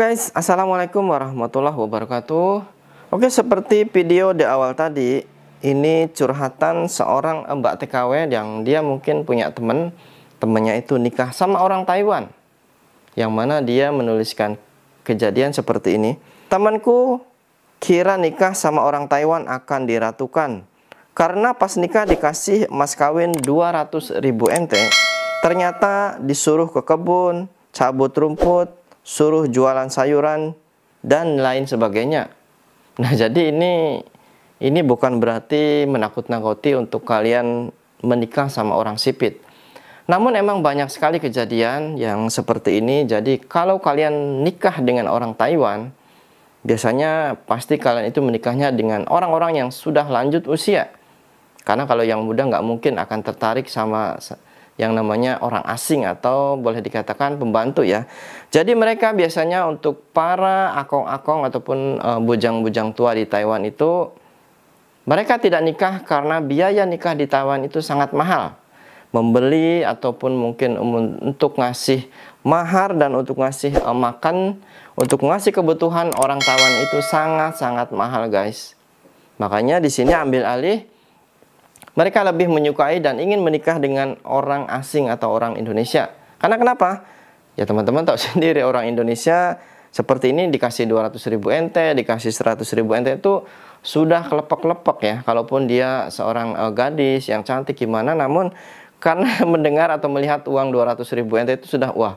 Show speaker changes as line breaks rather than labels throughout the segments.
guys, assalamualaikum warahmatullahi wabarakatuh. Oke, seperti video di awal tadi, ini curhatan seorang mbak TKW yang dia mungkin punya temennya itu nikah sama orang Taiwan, yang mana dia menuliskan kejadian seperti ini. Temanku kira nikah sama orang Taiwan akan diratukan, karena pas nikah dikasih mas kawin 200.000 NT, ternyata disuruh ke kebun, cabut rumput, suruh jualan sayuran dan lain sebagainya. Nah, jadi ini bukan berarti menakut-nakuti untuk kalian menikah sama orang sipit. Namun emang banyak sekali kejadian yang seperti ini. Jadi kalau kalian nikah dengan orang Taiwan, biasanya pasti kalian itu menikahnya dengan orang-orang yang sudah lanjut usia. Karena kalau yang muda nggak mungkin akan tertarik sama yang namanya orang asing atau boleh dikatakan pembantu ya. Jadi mereka biasanya untuk para akong-akong ataupun bujang-bujang tua di Taiwan itu, mereka tidak nikah karena biaya nikah di Taiwan itu sangat mahal. Membeli ataupun mungkin untuk ngasih mahar dan untuk ngasih makan, untuk ngasih kebutuhan orang Taiwan itu sangat-sangat mahal guys. Makanya di sini ambil alih, mereka lebih menyukai dan ingin menikah dengan orang asing atau orang Indonesia. Karena kenapa? Ya teman-teman tahu sendiri, orang Indonesia seperti ini dikasih 200.000 NT, dikasih 100.000 NT itu sudah kelepek-lepek ya. Kalaupun dia seorang gadis yang cantik gimana, namun karena mendengar atau melihat uang 200.000 NT itu sudah wah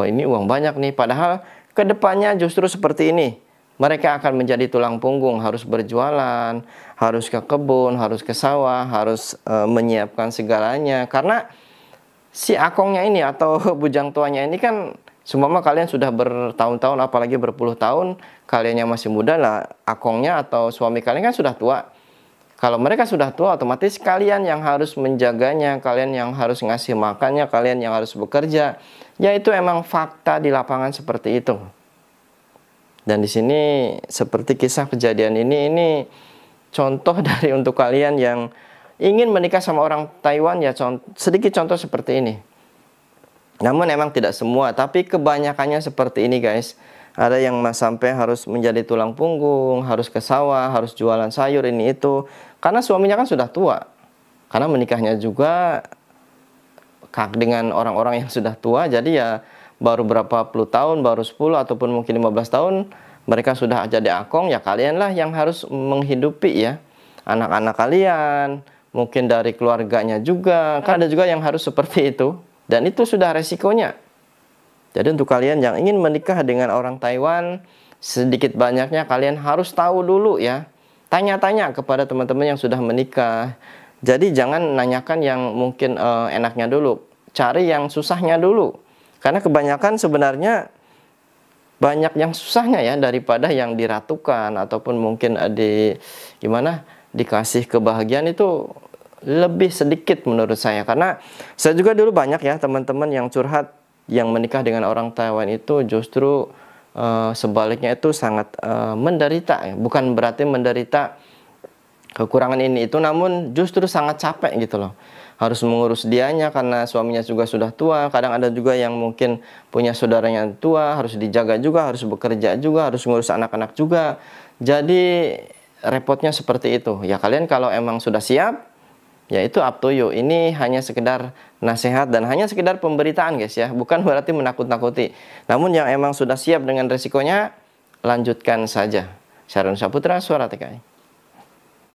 ini uang banyak nih. Padahal kedepannya justru seperti ini. Mereka akan menjadi tulang punggung, harus berjualan, harus ke kebun, harus ke sawah, harus menyiapkan segalanya. Karena si akongnya ini atau bujang tuanya ini kan, semua kalian sudah bertahun-tahun, apalagi berpuluh tahun, kaliannya masih muda lah, akongnya atau suami kalian kan sudah tua. Kalau mereka sudah tua, otomatis kalian yang harus menjaganya, kalian yang harus ngasih makannya, kalian yang harus bekerja. Ya itu emang fakta di lapangan seperti itu. Dan di sini seperti kisah kejadian ini contoh dari untuk kalian yang ingin menikah sama orang Taiwan ya, sedikit contoh seperti ini. Namun emang tidak semua, tapi kebanyakannya seperti ini guys. Ada yang sampai harus menjadi tulang punggung, harus ke sawah, harus jualan sayur ini itu. Karena suaminya kan sudah tua. Karena menikahnya juga dengan orang-orang yang sudah tua, jadi ya baru berapa puluh tahun, baru 10 ataupun mungkin 15 tahun mereka sudah jadi akong, ya kalianlah yang harus menghidupi ya anak-anak kalian, mungkin dari keluarganya juga. Kan ada juga yang harus seperti itu, dan itu sudah resikonya. Jadi untuk kalian yang ingin menikah dengan orang Taiwan, sedikit banyaknya kalian harus tahu dulu ya. Tanya-tanya kepada teman-teman yang sudah menikah. Jadi jangan nanyakan yang mungkin enaknya dulu, cari yang susahnya dulu. Karena kebanyakan sebenarnya banyak yang susahnya ya daripada yang diratukan ataupun mungkin dikasih kebahagiaan itu lebih sedikit menurut saya. Karena saya juga dulu banyak ya teman-teman yang curhat yang menikah dengan orang Taiwan itu justru sebaliknya itu sangat menderita ya. Bukan berarti menderita kekurangan ini itu, namun justru sangat capek gitu loh. Harus mengurus dianya karena suaminya juga sudah tua. Kadang ada juga yang mungkin punya saudaranya tua, harus dijaga juga, harus bekerja juga, harus mengurus anak-anak juga. Jadi repotnya seperti itu. Ya kalian kalau emang sudah siap, ya itu up to you. Ini hanya sekedar nasihat dan hanya sekedar pemberitaan guys ya. Bukan berarti menakut-nakuti. Namun yang emang sudah siap dengan resikonya, lanjutkan saja. Syarun Saputra, Suara TKI.